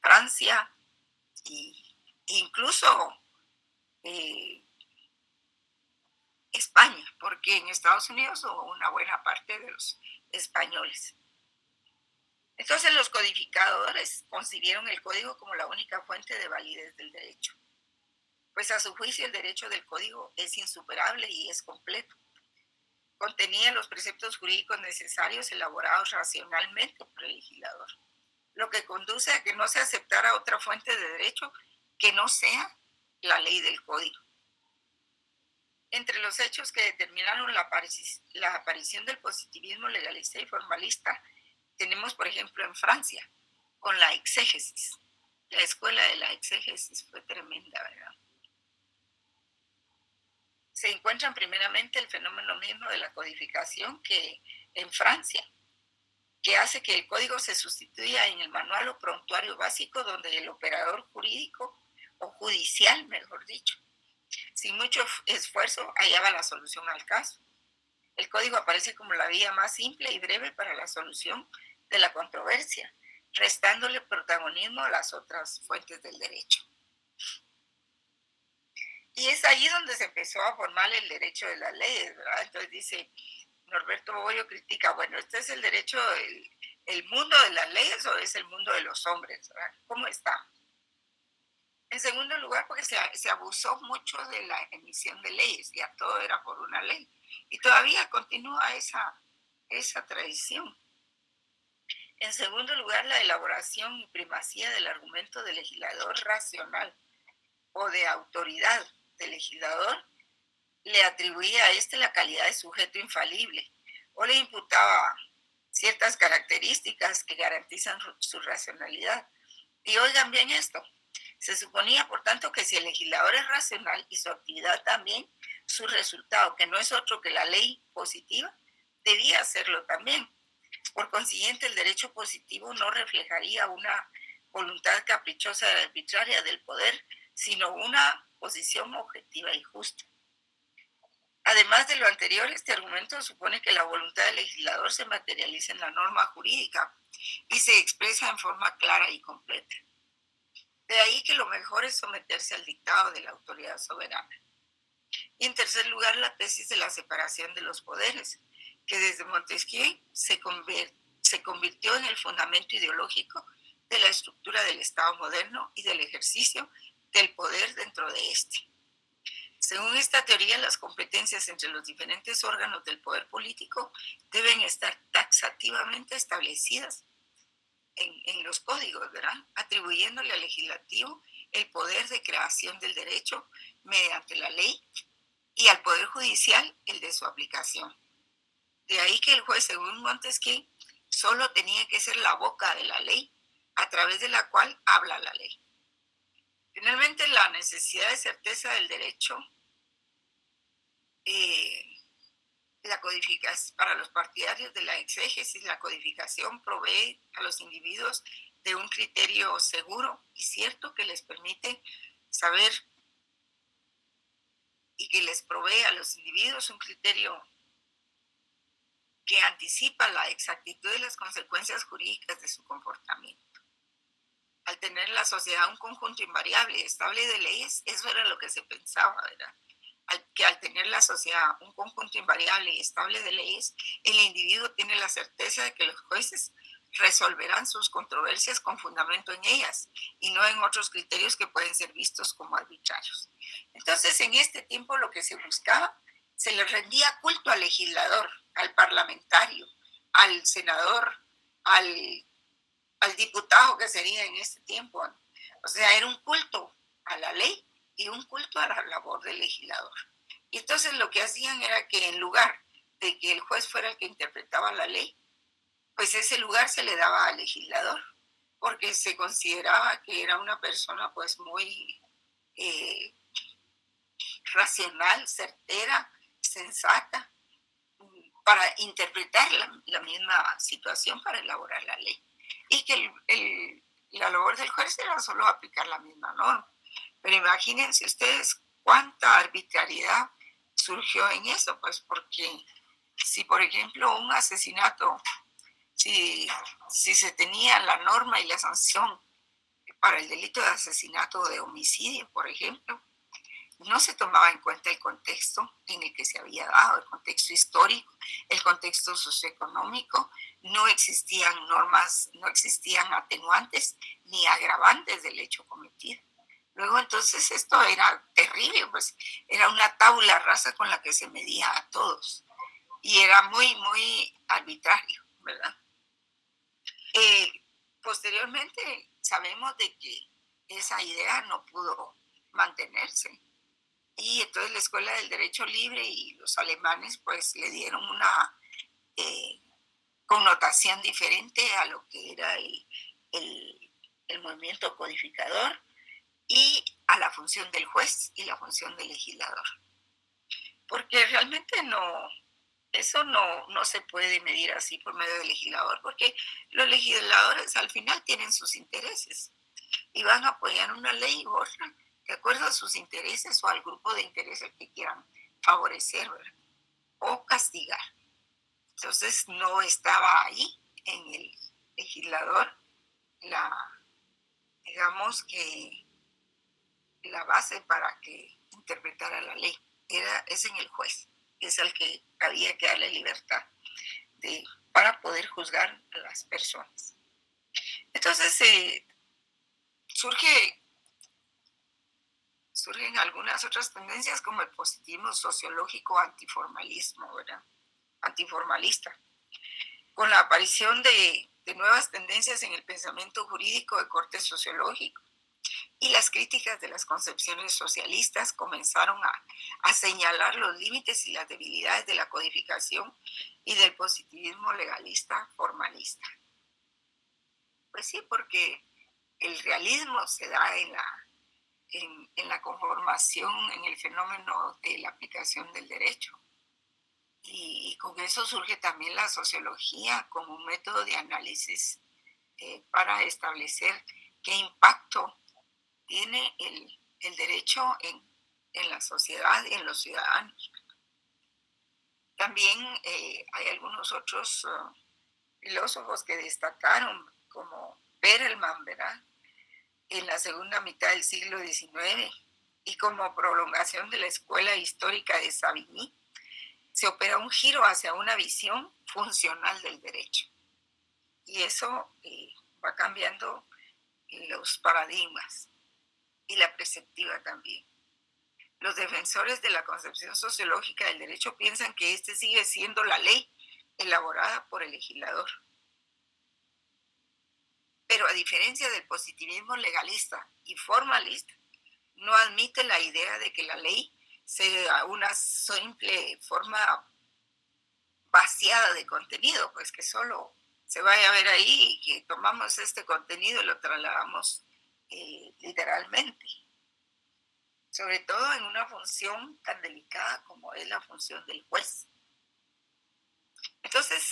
Francia, y incluso España, porque en Estados Unidos hubo una buena parte de los españoles. Entonces los codificadores concibieron el código como la única fuente de validez del derecho, pues a su juicio el derecho del código es insuperable y es completo. Contenía los preceptos jurídicos necesarios elaborados racionalmente por el legislador, lo que conduce a que no se aceptara otra fuente de derecho que no sea la ley del código. Entre los hechos que determinaron la aparición del positivismo legalista y formalista, tenemos, por ejemplo, en Francia, con la exégesis. La escuela de la exégesis fue tremenda, ¿verdad? Se encuentran primeramente el fenómeno mismo de la codificación que en Francia, que hace que el código se sustituya en el manual o prontuario básico donde el operador jurídico o judicial, mejor dicho, sin mucho esfuerzo hallaba la solución al caso. El código aparece como la vía más simple y breve para la solución de la controversia, restándole protagonismo a las otras fuentes del derecho. Y es ahí donde se empezó a formar el derecho de las leyes, ¿verdad? Entonces dice, Norberto Bobbio critica, bueno, ¿este es el derecho, el mundo de las leyes o es el mundo de los hombres, ¿verdad? ¿Cómo está? En segundo lugar, porque se abusó mucho de la emisión de leyes, ya todo era por una ley. Y todavía continúa esa tradición. En segundo lugar, la elaboración y primacía del argumento del legislador racional o de autoridad del legislador le atribuía a este la calidad de sujeto infalible o le imputaba ciertas características que garantizan su racionalidad. Y oigan bien esto, se suponía, por tanto, que si el legislador es racional y su actividad también, su resultado, que no es otro que la ley positiva, debía hacerlo también. Por consiguiente, el derecho positivo no reflejaría una voluntad caprichosa y arbitraria del poder, sino una posición objetiva y justa. Además de lo anterior, este argumento supone que la voluntad del legislador se materializa en la norma jurídica y se expresa en forma clara y completa. De ahí que lo mejor es someterse al dictado de la autoridad soberana. Y en tercer lugar, la tesis de la separación de los poderes, que desde Montesquieu se convirtió en el fundamento ideológico de la estructura del Estado moderno y del ejercicio del poder dentro de este. Según esta teoría, las competencias entre los diferentes órganos del poder político deben estar taxativamente establecidas en los códigos, ¿verdad? Atribuyéndole al legislativo el poder de creación del derecho mediante la ley y al poder judicial el de su aplicación. De ahí que el juez, según Montesquieu, solo tenía que ser la boca de la ley a través de la cual habla la ley. Finalmente, la necesidad de certeza del derecho, la codificación, para los partidarios de la exégesis, la codificación provee a los individuos de un criterio seguro y cierto que les permite saber y que les provee a los individuos un criterio que anticipa la exactitud de las consecuencias jurídicas de su comportamiento. Al tener la sociedad un conjunto invariable y estable de leyes, eso era lo que se pensaba, ¿verdad? Que al tener la sociedad un conjunto invariable y estable de leyes, el individuo tiene la certeza de que los jueces resolverán sus controversias con fundamento en ellas y no en otros criterios que pueden ser vistos como arbitrarios. Entonces, en este tiempo lo que se buscaba, se le rendía culto al legislador, al parlamentario, al senador, al diputado que sería en este tiempo. O sea, era un culto a la ley y un culto a la labor del legislador. Y entonces lo que hacían era que en lugar de que el juez fuera el que interpretaba la ley, pues ese lugar se le daba al legislador, porque se consideraba que era una persona pues muy racional, certera, sensata, para interpretar la misma situación para elaborar la ley. Y que la labor del juez era solo aplicar la misma norma. Pero imagínense ustedes cuánta arbitrariedad surgió en eso, pues porque si, por ejemplo, un asesinato, si se tenía la norma y la sanción para el delito de asesinato o de homicidio, por ejemplo, no se tomaba en cuenta el contexto en el que se había dado, el contexto histórico, el contexto socioeconómico, no existían normas, no existían atenuantes ni agravantes del hecho cometido. Luego entonces esto era terrible, pues era una tabla rasa con la que se medía a todos y era muy, muy arbitrario, ¿verdad? Posteriormente sabemos de que esa idea no pudo mantenerse. Y entonces la Escuela del Derecho Libre y los alemanes pues le dieron una connotación diferente a lo que era el movimiento codificador y a la función del juez y la función del legislador. Porque realmente eso no se puede medir así por medio del legislador, porque los legisladores al final tienen sus intereses y van a apoyar una ley u otra de acuerdo a sus intereses o al grupo de intereses que quieran favorecer, ¿verdad? O castigar. Entonces no estaba ahí en el legislador digamos que la base para que interpretara la ley. Es en el juez, es el que había que darle libertad para poder juzgar a las personas. Entonces surgen algunas otras tendencias como el positivismo sociológico antiformalismo, ¿verdad? Antiformalista, con la aparición de nuevas tendencias en el pensamiento jurídico de corte sociológico y las críticas de las concepciones socialistas comenzaron a señalar los límites y las debilidades de la codificación y del positivismo legalista formalista. Pues sí, porque el realismo se da en la conformación, en el fenómeno de la aplicación del derecho. Y con eso surge también la sociología como un método de análisis para establecer qué impacto tiene el derecho en la sociedad y en los ciudadanos. También hay algunos otros filósofos que destacaron, como Perelman, ¿verdad? En la segunda mitad del siglo XIX, y como prolongación de la escuela histórica de Savigny, se opera un giro hacia una visión funcional del derecho. Y eso va cambiando los paradigmas y la perspectiva también. Los defensores de la concepción sociológica del derecho piensan que este sigue siendo la ley elaborada por el legislador. Pero a diferencia del positivismo legalista y formalista, no admite la idea de que la ley sea una simple forma vaciada de contenido, pues que solo se vaya a ver ahí y que tomamos este contenido y lo trasladamos literalmente. Sobre todo en una función tan delicada como es la función del juez. Entonces,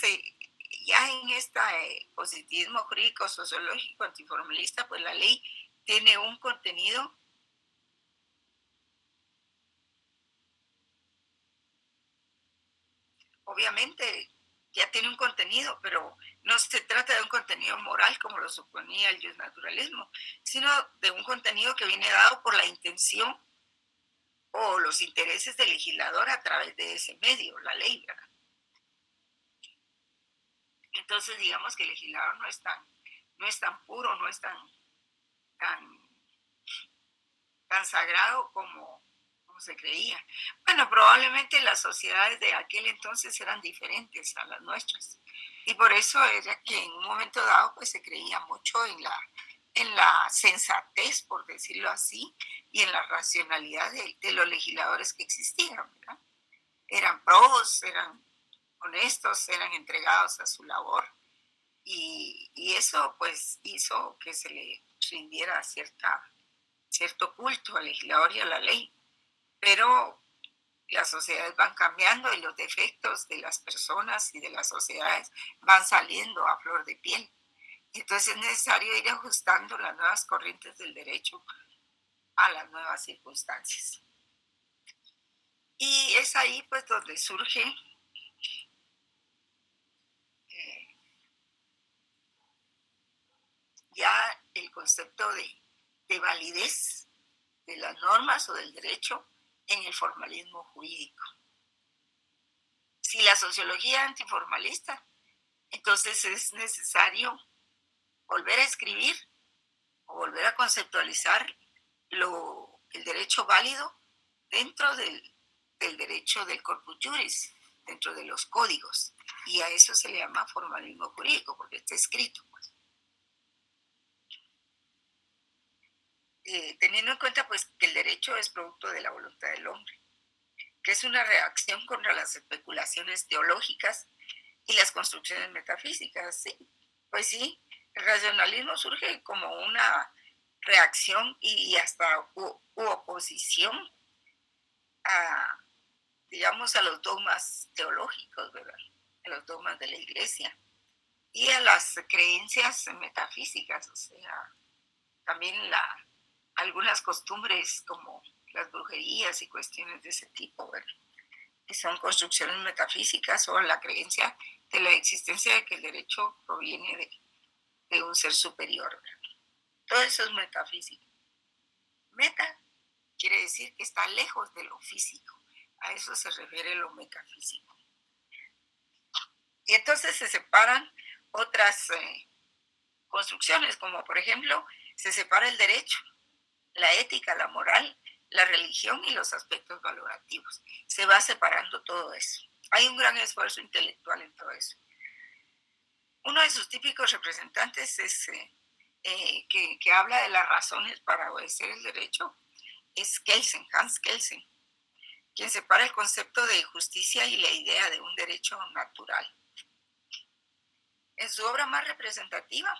ya en este positivismo jurídico, sociológico, antiformalista, pues la ley tiene un contenido obviamente ya tiene un contenido, pero no se trata de un contenido moral como lo suponía el justnaturalismo, sino de un contenido que viene dado por la intención o los intereses del legislador a través de ese medio, la ley, ¿verdad? Entonces digamos que el legislador no es tan puro, no es tan sagrado como se creía. Bueno, probablemente las sociedades de aquel entonces eran diferentes a las nuestras. Y por eso era que en un momento dado pues se creía mucho en la sensatez, por decirlo así, y en la racionalidad de los legisladores que existían, ¿verdad? Eran probos, eran honestos, eran entregados a su labor. Y eso pues hizo que se le rindiera cierto culto al legislador y a la ley. Pero las sociedades van cambiando y los defectos de las personas y de las sociedades van saliendo a flor de piel. Entonces es necesario ir ajustando las nuevas corrientes del derecho a las nuevas circunstancias. Y es ahí pues donde surge ya el concepto de validez de las normas o del derecho en el formalismo jurídico. Si la sociología es antiformalista, entonces es necesario volver a escribir o volver a conceptualizar el derecho válido dentro del derecho del corpus juris, dentro de los códigos. Y a eso se le llama formalismo jurídico, porque está escrito. Pues. Teniendo en cuenta pues, que el derecho es producto de la voluntad del hombre, que es una reacción contra las especulaciones teológicas y las construcciones metafísicas. ¿Sí? Pues sí, el racionalismo surge como una reacción y hasta oposición a, digamos, a los dogmas teológicos, ¿verdad? A los dogmas de la iglesia y a las creencias metafísicas, o sea, también algunas costumbres como las brujerías y cuestiones de ese tipo, ¿verdad? Que son construcciones metafísicas o la creencia de la existencia de que el derecho proviene de un ser superior, ¿verdad? Todo eso es metafísico. Meta quiere decir que está lejos de lo físico. A eso se refiere lo metafísico. Y entonces se separan otras construcciones, como por ejemplo, se separa el derecho, la ética, la moral, la religión y los aspectos valorativos. Se va separando todo eso. Hay un gran esfuerzo intelectual en todo eso. Uno de sus típicos representantes es que habla de las razones para obedecer el derecho, es Kelsen, Hans Kelsen, quien separa el concepto de justicia y la idea de un derecho natural. En su obra más representativa,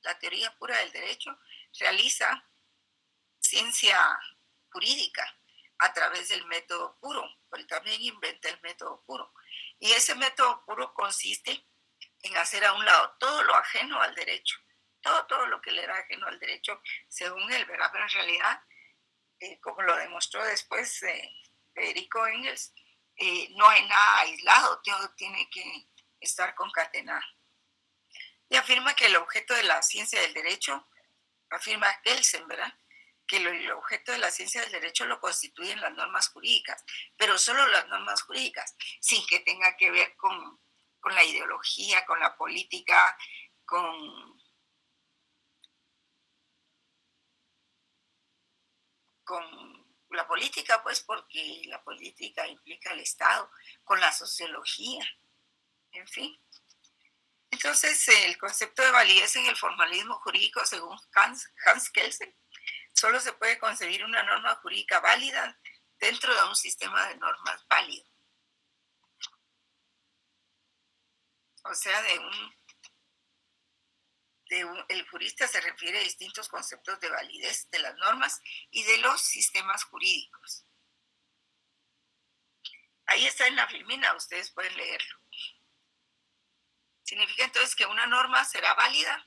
La teoría pura del derecho, realiza ciencia jurídica a través del método puro, pero también inventa el método puro. Y ese método puro consiste en hacer a un lado todo lo ajeno al derecho, todo lo que le era ajeno al derecho, según él, ¿verdad? Pero en realidad, como lo demostró después Federico Engels, no hay nada aislado, todo tiene que estar concatenado. Y afirma que el objeto de la ciencia del derecho, afirma Kelsen, ¿verdad?, que el objeto de la ciencia del derecho lo constituyen las normas jurídicas, pero solo las normas jurídicas, sin que tenga que ver con la ideología, con la política, con la política, pues porque la política implica el Estado, con la sociología, en fin. Entonces, el concepto de validez en el formalismo jurídico, según Hans Kelsen, solo se puede concebir una norma jurídica válida dentro de un sistema de normas válido. O sea, el jurista se refiere a distintos conceptos de validez de las normas y de los sistemas jurídicos. Ahí está en la filmina, ustedes pueden leerlo. Significa entonces que una norma será válida.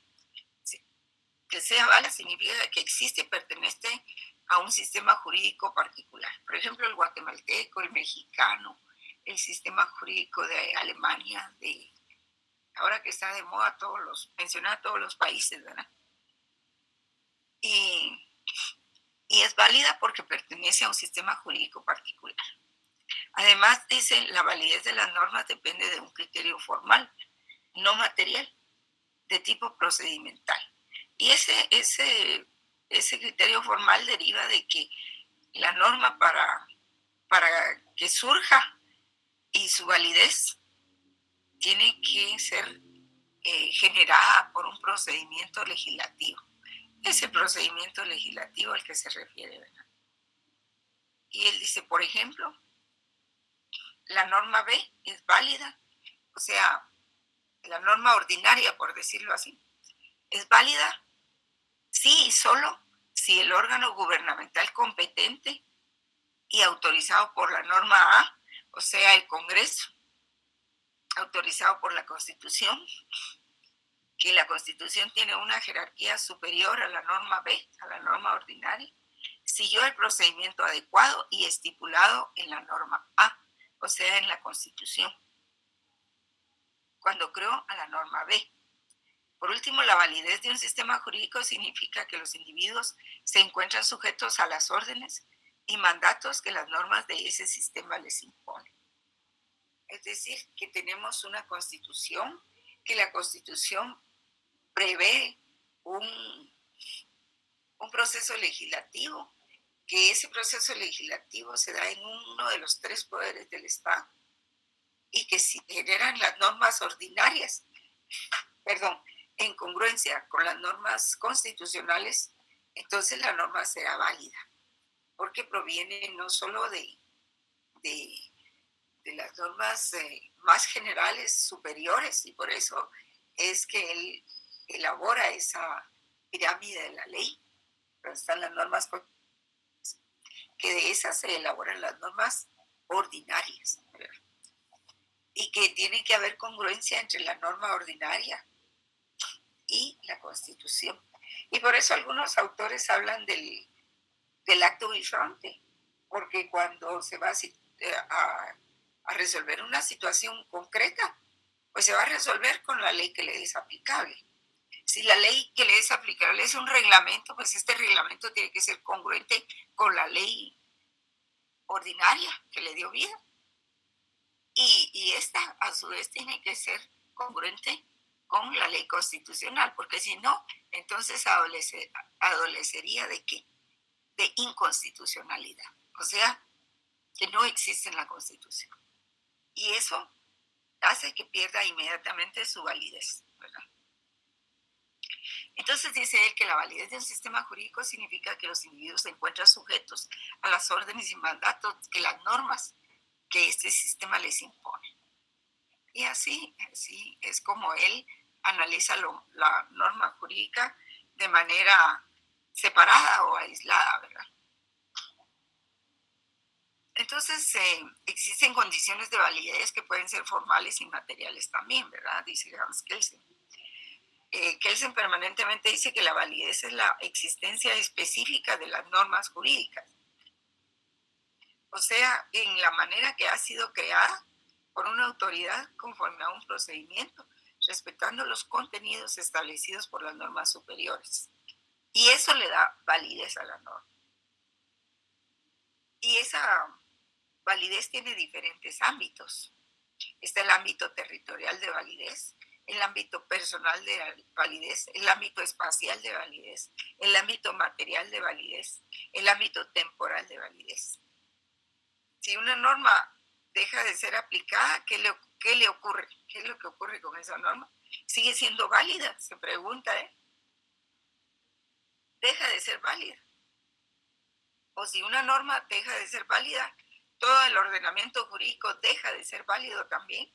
Que sea válida significa que existe y pertenece a un sistema jurídico particular. Por ejemplo, el guatemalteco, el mexicano, el sistema jurídico de Alemania, ahora que está de moda mencionar todos los países, ¿verdad? Y es válida porque pertenece a un sistema jurídico particular. Además, dice, la validez de las normas depende de un criterio formal, no material, de tipo procedimental. Y ese criterio formal deriva de que la norma para que surja y su validez tiene que ser generada por un procedimiento legislativo. Ese procedimiento legislativo al que se refiere, ¿verdad? Y él dice, por ejemplo, la norma B es válida, o sea, la norma ordinaria, por decirlo así, es válida sí y solo si el órgano gubernamental competente y autorizado por la norma A, o sea, el Congreso, autorizado por la Constitución, que la Constitución tiene una jerarquía superior a la norma B, a la norma ordinaria, siguió el procedimiento adecuado y estipulado en la norma A, o sea, en la Constitución, cuando creó a la norma B. Por último, la validez de un sistema jurídico significa que los individuos se encuentran sujetos a las órdenes y mandatos que las normas de ese sistema les imponen. Es decir, que tenemos una constitución, que la constitución prevé un proceso legislativo, que ese proceso legislativo se da en uno de los tres poderes del Estado y que si generan las normas ordinarias, en congruencia con las normas constitucionales, entonces la norma será válida, porque proviene no solo de las normas más generales, superiores, y por eso es que él elabora esa pirámide de la ley, donde están las normas, que de esas se elaboran las normas ordinarias, ¿verdad? Y que tiene que haber congruencia entre la norma ordinaria y la Constitución. Y por eso algunos autores hablan del acto bifronte, porque cuando se va a resolver una situación concreta, pues se va a resolver con la ley que le es aplicable. Si la ley que le es aplicable es un reglamento, pues este reglamento tiene que ser congruente con la ley ordinaria que le dio vida. Y esta, a su vez, tiene que ser congruente con la ley constitucional, porque si no, entonces adolecería ¿de qué? De inconstitucionalidad. O sea, que no existe en la Constitución. Y eso hace que pierda inmediatamente su validez, ¿verdad? Entonces dice él que la validez de un sistema jurídico significa que los individuos se encuentran sujetos a las órdenes y mandatos que las normas que este sistema les impone. Y así es como él analiza la norma jurídica de manera separada o aislada, ¿verdad? Entonces, existen condiciones de validez que pueden ser formales y materiales también, ¿verdad? Dice Hans Kelsen. Kelsen permanentemente dice que la validez es la existencia específica de las normas jurídicas. O sea, en la manera que ha sido creada por una autoridad conforme a un procedimiento, respetando los contenidos establecidos por las normas superiores. Y eso le da validez a la norma. Y esa validez tiene diferentes ámbitos. Está el ámbito territorial de validez, el ámbito personal de validez, el ámbito espacial de validez, el ámbito material de validez, el ámbito temporal de validez. Si una norma deja de ser aplicada, ¿qué le ocurre? ¿Qué es lo que ocurre con esa norma? ¿Sigue siendo válida? Se pregunta, ¿eh? Deja de ser válida. O si una norma deja de ser válida, todo el ordenamiento jurídico deja de ser válido también.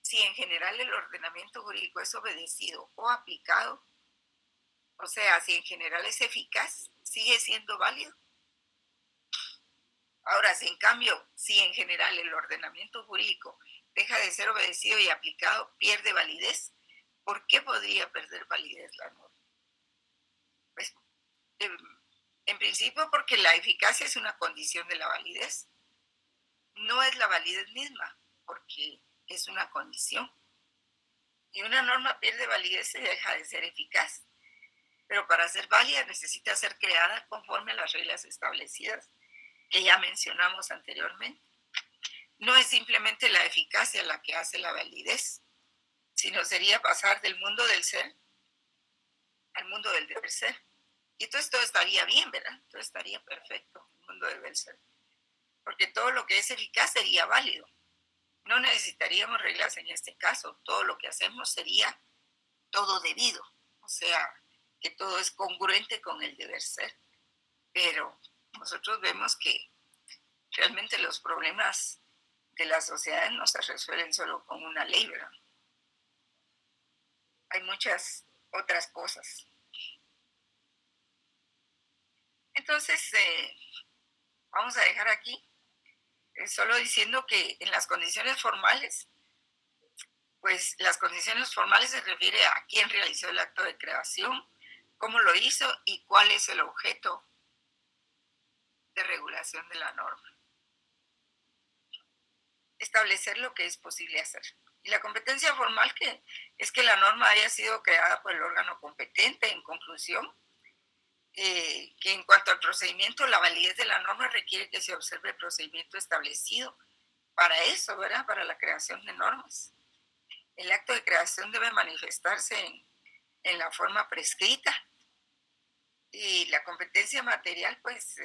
Si en general el ordenamiento jurídico es obedecido o aplicado, o sea, si en general es eficaz, sigue siendo válido. Ahora, si en cambio, si en general el ordenamiento jurídico deja de ser obedecido y aplicado, pierde validez, ¿por qué podría perder validez la norma? Pues, en principio, porque la eficacia es una condición de la validez. No es la validez misma, porque es una condición. Y una norma pierde validez y deja de ser eficaz. Pero para ser válida necesita ser creada conforme a las reglas establecidas que ya mencionamos anteriormente. No es simplemente la eficacia la que hace la validez, sino sería pasar del mundo del ser al mundo del deber ser. Y entonces todo estaría bien, ¿verdad? Todo estaría perfecto, el mundo del deber ser. Porque todo lo que es eficaz sería válido. No necesitaríamos reglas en este caso. Todo lo que hacemos sería todo debido. O sea, que todo es congruente con el deber ser. Pero nosotros vemos que realmente los problemas de la sociedad no se resuelven solo con una ley, ¿verdad? Hay muchas otras cosas. Entonces, vamos a dejar aquí, solo diciendo que en las condiciones formales, pues las condiciones formales se refiere a quién realizó el acto de creación, cómo lo hizo y cuál es el objeto de regulación de la norma. Establecer lo que es posible hacer. Y la competencia formal es que la norma haya sido creada por el órgano competente. En conclusión, que en cuanto al procedimiento, la validez de la norma requiere que se observe el procedimiento establecido para eso, ¿verdad? Para la creación de normas. El acto de creación debe manifestarse en la forma prescrita. Y la competencia material, pues,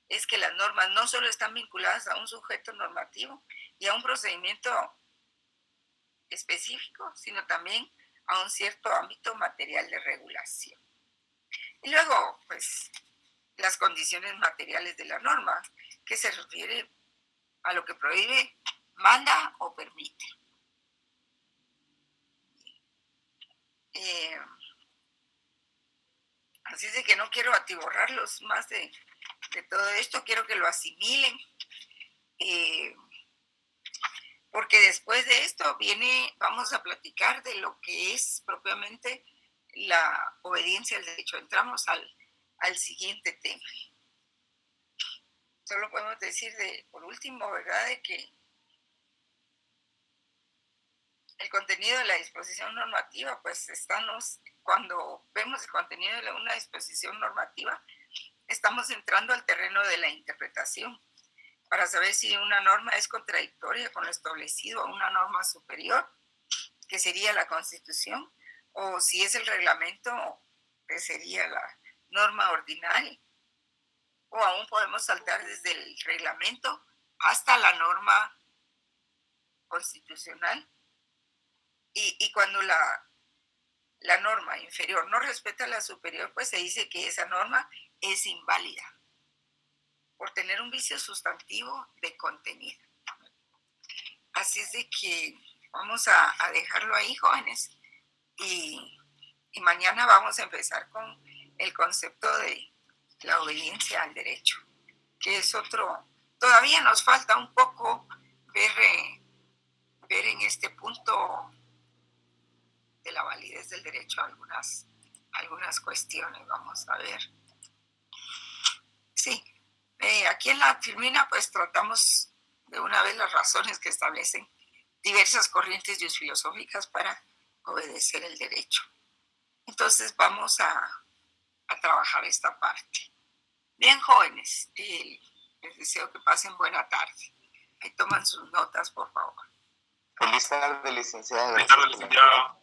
es que las normas no solo están vinculadas a un sujeto normativo y a un procedimiento específico, sino también a un cierto ámbito material de regulación. Y luego, pues, las condiciones materiales de la norma, que se refiere a lo que prohíbe, manda o permite. Así es de que no quiero atiborrarlos más de todo esto, quiero que lo asimilen, porque después de esto vamos a platicar de lo que es propiamente la obediencia al derecho. Entramos al siguiente tema. Solo podemos decir por último, ¿verdad?, de que el contenido de la disposición normativa, pues cuando vemos el contenido de una disposición normativa, estamos entrando al terreno de la interpretación para saber si una norma es contradictoria con lo establecido a una norma superior, que sería la Constitución, o si es el reglamento, que sería la norma ordinaria, o aún podemos saltar desde el reglamento hasta la norma constitucional. Y cuando la norma inferior no respeta a la superior, pues se dice que esa norma es inválida por tener un vicio sustantivo de contenido. Así es de que vamos a dejarlo ahí, jóvenes, y mañana vamos a empezar con el concepto de la obediencia al derecho, que es otro. Todavía nos falta un poco ver en este punto de la validez del derecho algunas cuestiones. Vamos a ver. Sí, aquí en la Filmina pues tratamos de una vez las razones que establecen diversas corrientes filosóficas para obedecer el derecho. Entonces vamos a trabajar esta parte. Bien, jóvenes, les deseo que pasen buena tarde. Ahí toman sus notas, por favor. Feliz tarde, licenciada. Feliz tarde, licenciada.